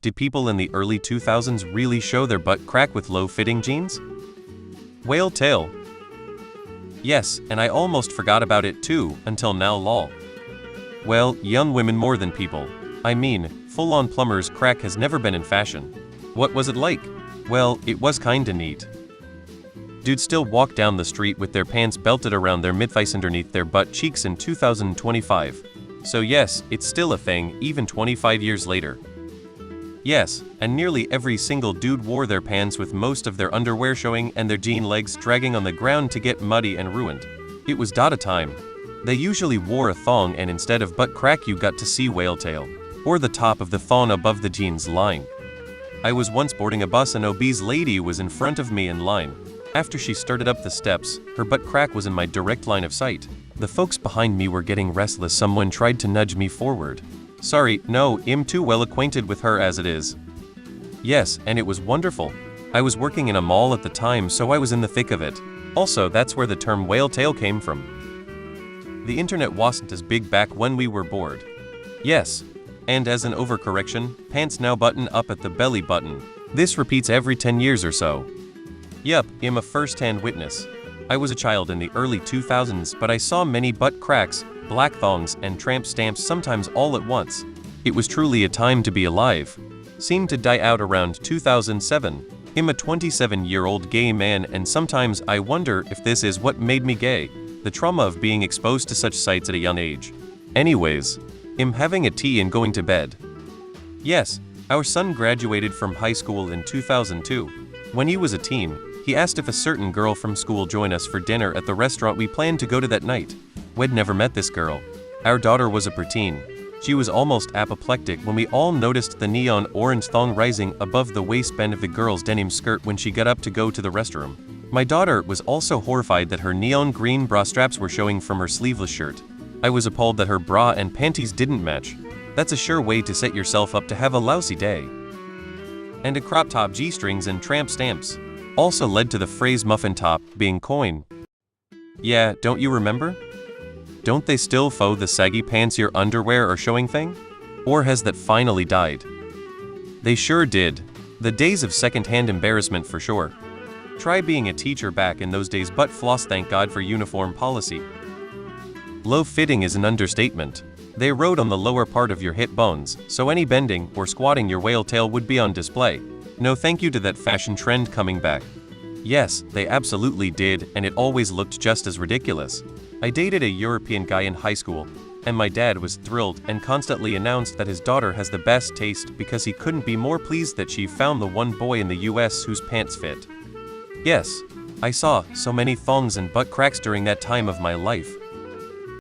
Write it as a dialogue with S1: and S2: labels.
S1: Did people in the early 2000s really show their butt crack with low-fitting jeans? Whale tail. Yes, and I almost forgot about it too, until now lol. Well, young women more than people. I mean, full-on plumber's crack has never been in fashion. What was it like? Well, it was kinda neat. Dudes still walk down the street with their pants belted around their mid-thighs underneath their butt cheeks in 2025. So yes, it's still a thing, even 25 years later. Yes, and nearly every single dude wore their pants with most of their underwear showing and their jean legs dragging on the ground to get muddy and ruined. It was Dada time. They usually wore a thong, and instead of butt crack you got to see whale tail, or the top of the thong above the jeans line. I was once boarding a bus, and an obese lady was in front of me in line. After she started up the steps, her butt crack was in my direct line of sight. The folks behind me were getting restless. Someone tried to nudge me forward. Sorry, no, I'm too well acquainted with her as it is. Yes, and it was wonderful. I was working in a mall at the time, so I was in the thick of it. Also, that's where the term whale tail came from. The internet wasn't as big back when we were bored. Yes, and as an overcorrection, pants now button up at the belly button. This repeats every 10 years or so. Yup, I'm a first-hand witness. I was a child in the early 2000s, but I saw many butt cracks, black thongs, and tramp stamps sometimes all at once. It was truly a time to be alive. Seemed to die out around 2007. I'm a 27-year-old gay man, and sometimes I wonder if this is what made me gay, the trauma of being exposed to such sights at a young age. Anyways, I'm having a tea and going to bed. Yes, our son graduated from high school in 2002. When he was a teen, he asked if a certain girl from school join us for dinner at the restaurant we planned to go to that night. We'd never met this girl. Our daughter was a preteen. She was almost apoplectic when we all noticed the neon orange thong rising above the waistband of the girl's denim skirt when she got up to go to the restroom. My daughter was also horrified that her neon green bra straps were showing from her sleeveless shirt. I was appalled that her bra and panties didn't match. That's a sure way to set yourself up to have a lousy day. And a crop top, G-strings, and tramp stamps also led to the phrase muffin top being coined. Yeah, don't you remember? Don't they still faux the saggy pants your underwear are showing thing? Or has that finally died? They sure did. The days of second-hand embarrassment for sure. Try being a teacher back in those days, but floss, thank God for uniform policy. Low-fitting is an understatement. They rode on the lower part of your hip bones, so any bending or squatting your whale tail would be on display. No thank you to that fashion trend coming back. Yes, they absolutely did, and it always looked just as ridiculous. I dated a European guy in high school, and my dad was thrilled and constantly announced that his daughter has the best taste because he couldn't be more pleased that she found the one boy in the US whose pants fit. Yes, I saw so many thongs and butt cracks during that time of my life.